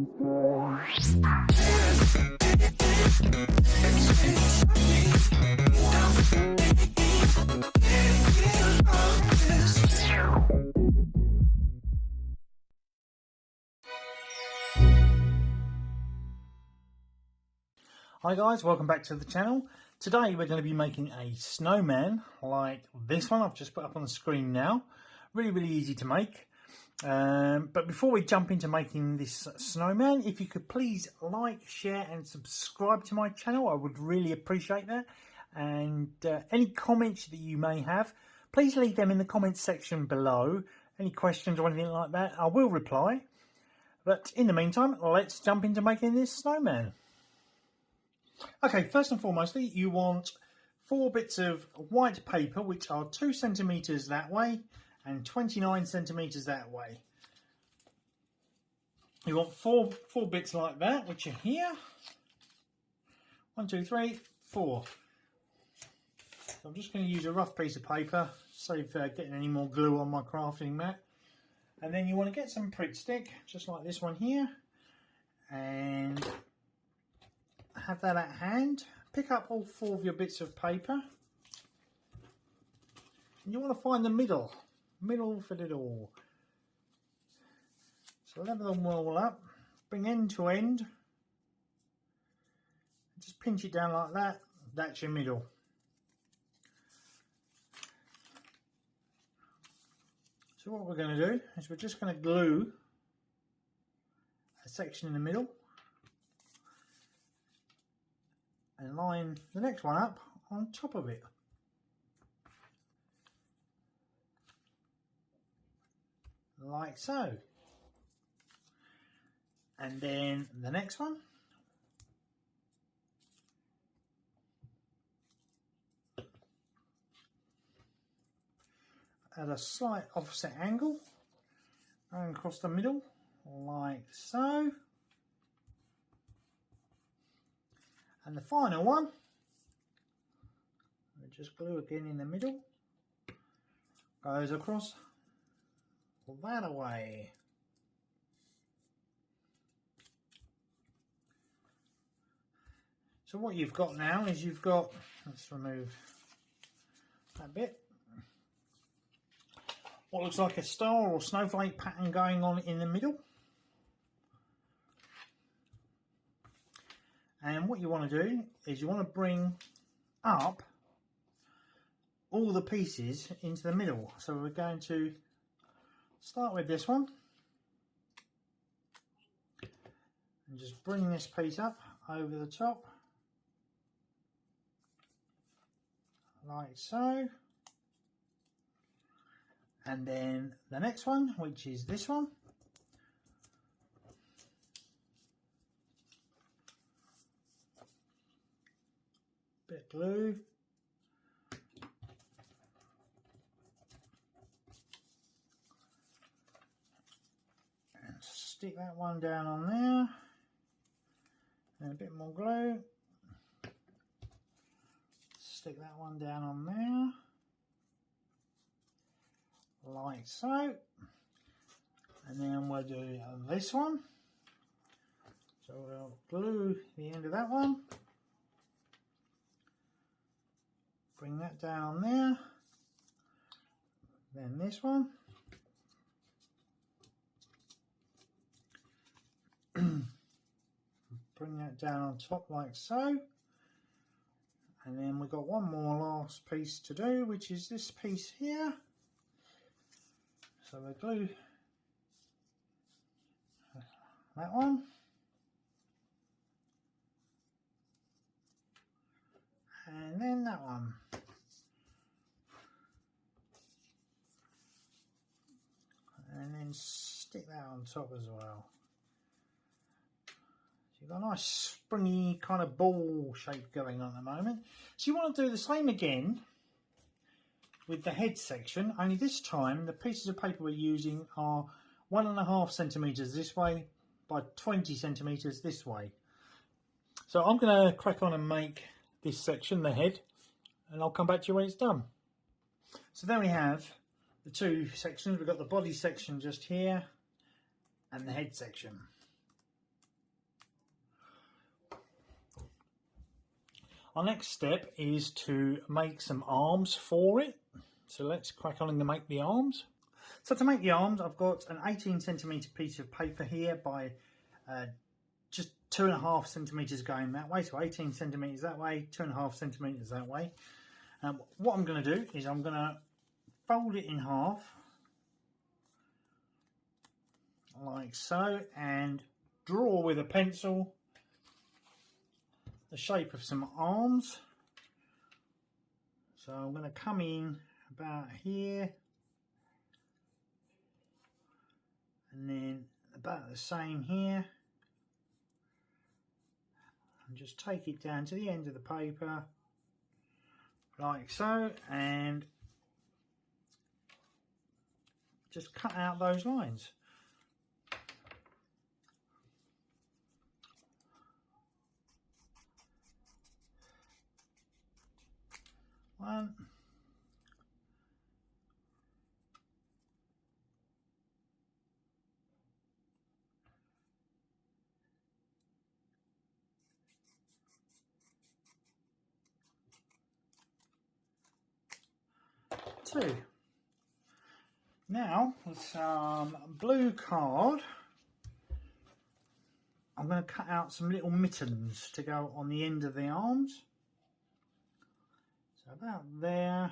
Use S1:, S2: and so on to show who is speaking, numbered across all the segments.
S1: Hi guys, welcome back to the channel. Today we're going to be making a snowman like this one I've just put up on the screen now. Really easy to make. But before we jump into making this snowman, if you could please like, share and subscribe to my channel, I would really appreciate that. And any comments that you may have, please leave them in the comments section below. Any questions or anything like that, I will reply. But in the meantime, let's jump into making this snowman. Okay, first and foremostly, you want 4 bits of white paper, which are 2 centimeters that way and 29 centimeters that way. You want four bits like that, which are here. 1, 2, 3, 4. So I'm just going to use a rough piece of paper, save getting any more glue on my crafting mat. And then you want to get some Pritt stick, just like this one here, and have that at hand. Pick up all 4 of your bits of paper, and you want to find the middle for it all. So level them all up, bring end to end, just pinch it down like that. That's your middle. So what we're going to do is we're just going to glue a section in the middle and line the next one up on top of it. Like so. And then the next one. At a slight offset angle, going across the middle, like so. And the final one, we just glue again in the middle, goes across that way. So what you've got now is you've got, let's remove that bit, what looks like a star or snowflake pattern going on in the middle. And what you want to do is you want to bring up all the pieces into the middle. So we're going to start with this one and just bring this piece up over the top like so. And then the next one, which is this one, bit of glue, and stick that one down on there, and a bit more glue, stick that one down on there like so, and then we'll do this one. So we'll glue the end of that one, bring that down there, then this one, bring that down on top like so, and then we've got one more last piece to do, which is this piece here. So we'll glue that one, and then that one. And then stick that on top as well. So you've got a nice springy kind of ball shape going on at the moment. So you want to do the same again with the head section, only this time the pieces of paper we're using are 1.5 centimeters this way by 20 centimeters this way. So I'm going to crack on and make this section, the head, and I'll come back to you when it's done. So there we have the 2 sections. We've got the body section just here and the head section. Our next step is to make some arms for it. So let's crack on and make the arms. So to make the arms, I've got an 18cm piece of paper here by just 2.5 centimeters going that way. So 18 centimeters that way, 2.5 centimeters that way. What I'm going to do is I'm going to fold it in half like so and draw with a pencil the shape of some arms. So I'm going to come in about here and then about the same here, and just take it down to the end of the paper like so and just cut out those lines. One, two. Now with some blue card, I'm going to cut out some little mittens to go on the end of the arms. So about there,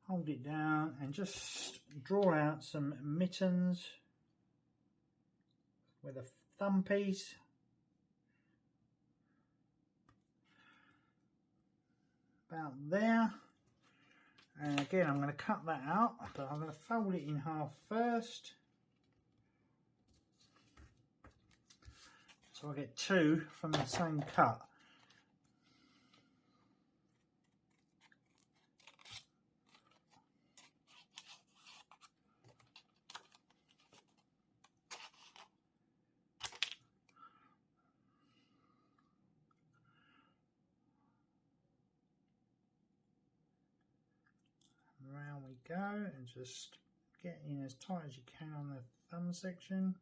S1: hold it down and just draw out some mittens with a thumb piece. About there. And again, I'm going to cut that out, but I'm going to fold it in half first. So I get two from the same cut. Around we go, and just get in as tight as you can on the thumb section,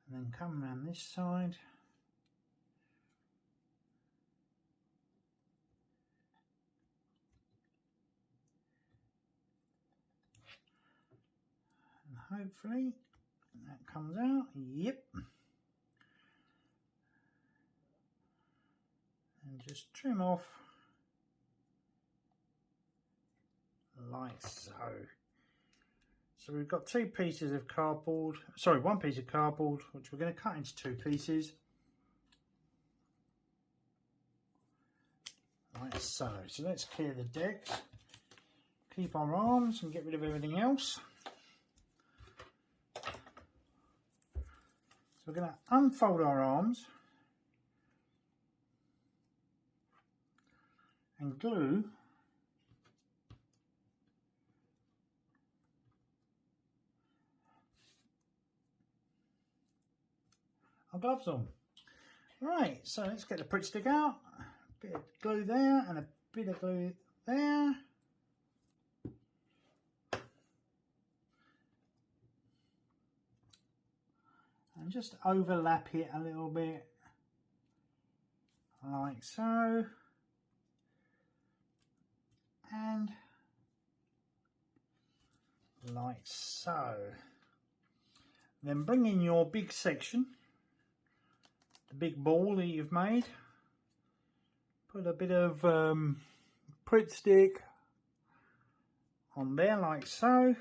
S1: and then come around this side and hopefully that comes out. Yep. And just trim off like so. So we've got two pieces of cardboard, sorry, one piece of cardboard, which we're going to cut into two pieces like so. So let's clear the decks, keep our arms and get rid of everything else. So we're going to unfold our arms and glue our gloves on. Right, so let's get the Pritt stick out. A bit of glue there and a bit of glue there. And just overlap it a little bit like so. And like so. Then bring in your big section, the big ball that you've made. Put a bit of Pritt stick on there like so,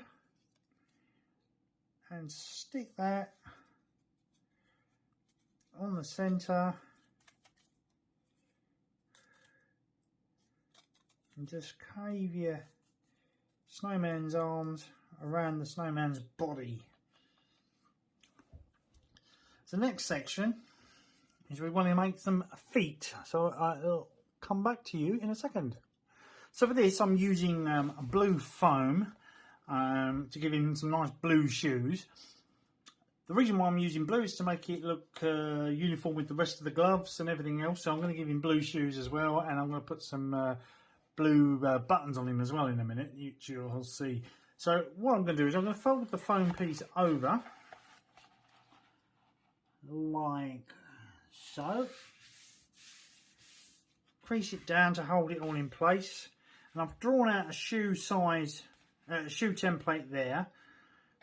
S1: and stick that on the center and just cave your snowman's arms around the snowman's body. So the next section is we want to make some feet, so I'll come back to you in a second. So for this I'm using blue foam to give him some nice blue shoes. The reason why I'm using blue is to make it look uniform with the rest of the gloves and everything else. So I'm going to give him blue shoes as well, and I'm going to put some blue buttons on him as well in a minute, which you'll see. So what I'm going to do is I'm going to fold the foam piece over like So crease it down to hold it all in place, and I've drawn out a shoe size, shoe template there,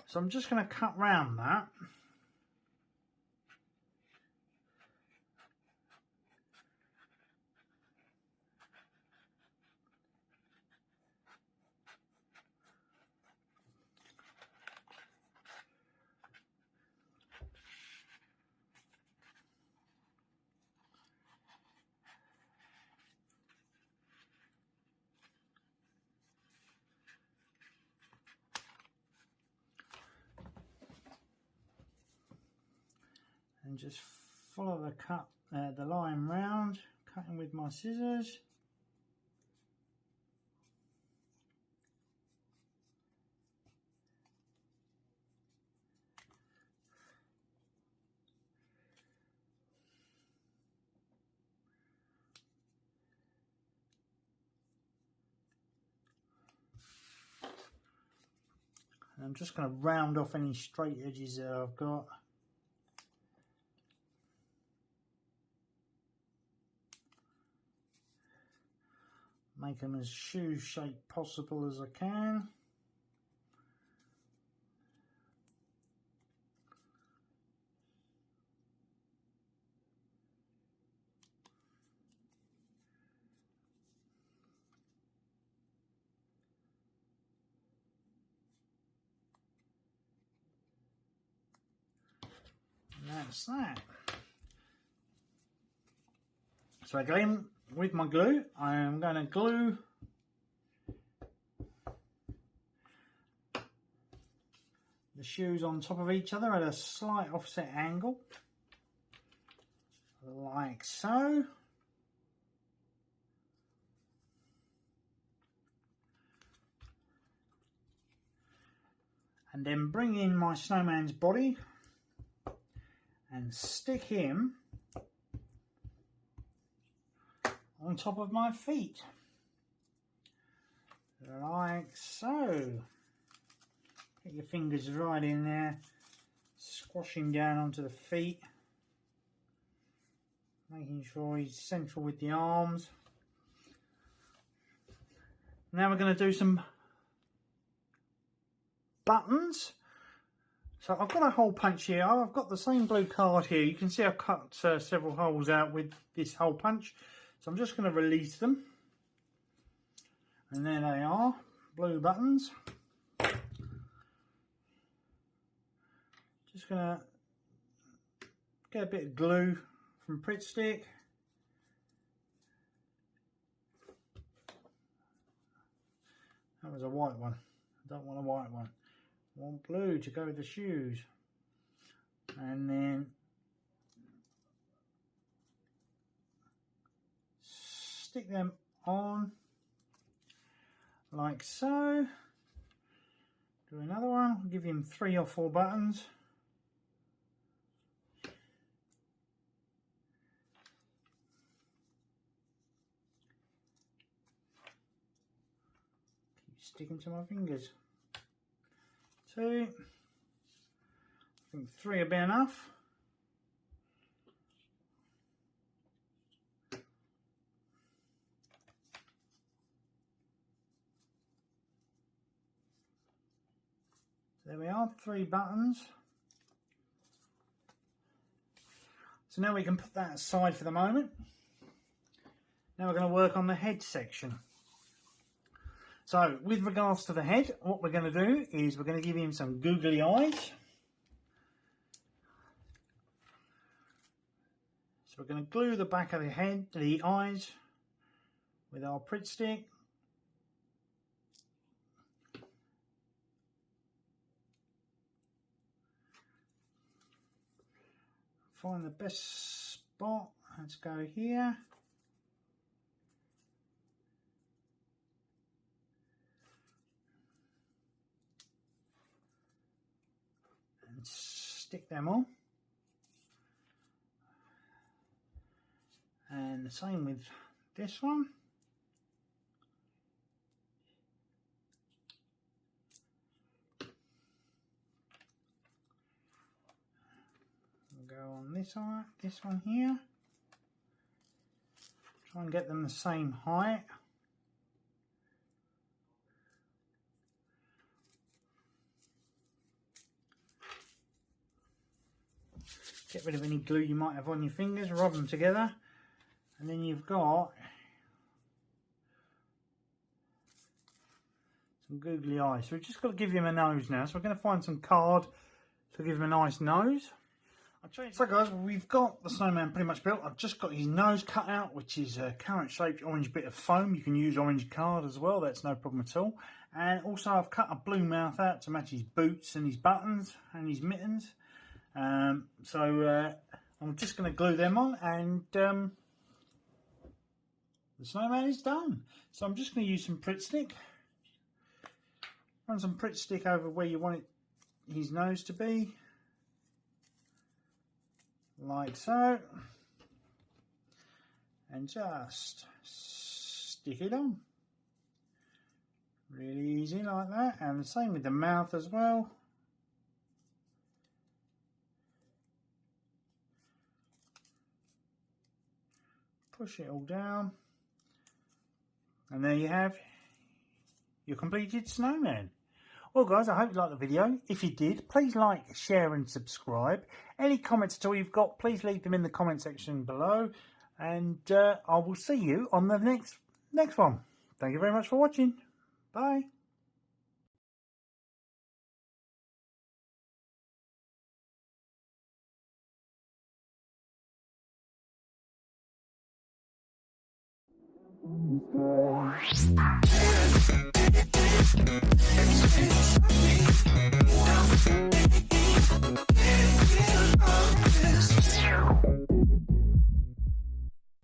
S1: so I'm just going to cut round that. And just follow the cut, the line round, cutting with my scissors. And I'm just going to round off any straight edges that I've got. Make them as shoe shaped possible as I can. And that's that. So again, with my glue, I am going to glue the shoes on top of each other at a slight offset angle, like so. And then bring in my snowman's body and stick him on top of my feet, like so. Get your fingers right in there, squash him down onto the feet, making sure he's central with the arms. Now we're going to do some buttons. So I've got a hole punch here. I've got the same blue card here. You can see I've cut several holes out with this hole punch. So I'm just going to release them. And there they are, blue buttons. Just going to get a bit of glue from Pritt Stick. That was a white one. I don't want a white one. I want blue to go with the shoes. And then stick them on like so. Do another one. I'll give him 3 or 4 buttons. Keep sticking to my fingers. 2. I think 3 will be enough. There we are, 3 buttons. So now we can put that aside for the moment. Now we're going to work on the head section. So with regards to the head, what we're going to do is we're going to give him some googly eyes. So we're going to glue the back of the head, the eyes, with our Pritt Stick. Find the best spot. Let's go here. And stick them on. And the same with this one. go on this one here. Try and get them the same height. Get rid of any glue you might have on your fingers, rub them together, and then you've got some googly eyes. So we've just got to give him a nose now. So we're going to find some card to give him a nice nose. So guys, we've got the snowman pretty much built. I've just got his nose cut out, which is a carrot shaped orange bit of foam. You can use orange card as well, that's no problem at all. And also I've cut a blue mouth out to match his boots and his buttons and his mittens. So I'm just going to glue them on, and the snowman is done. So I'm just going to use some Pritt stick. Run some Pritt stick over where you want his nose to be, like so, and just stick it on. Really easy like that, and the same with the mouth as well. Push it all down, and there you have your completed snowman. Well guys, I hope you liked the video. If you did, please like, share and subscribe. Any comments at all you've got, please leave them in the comment section below, and I will see you on the next one. Thank you very much for watching. Bye. Good.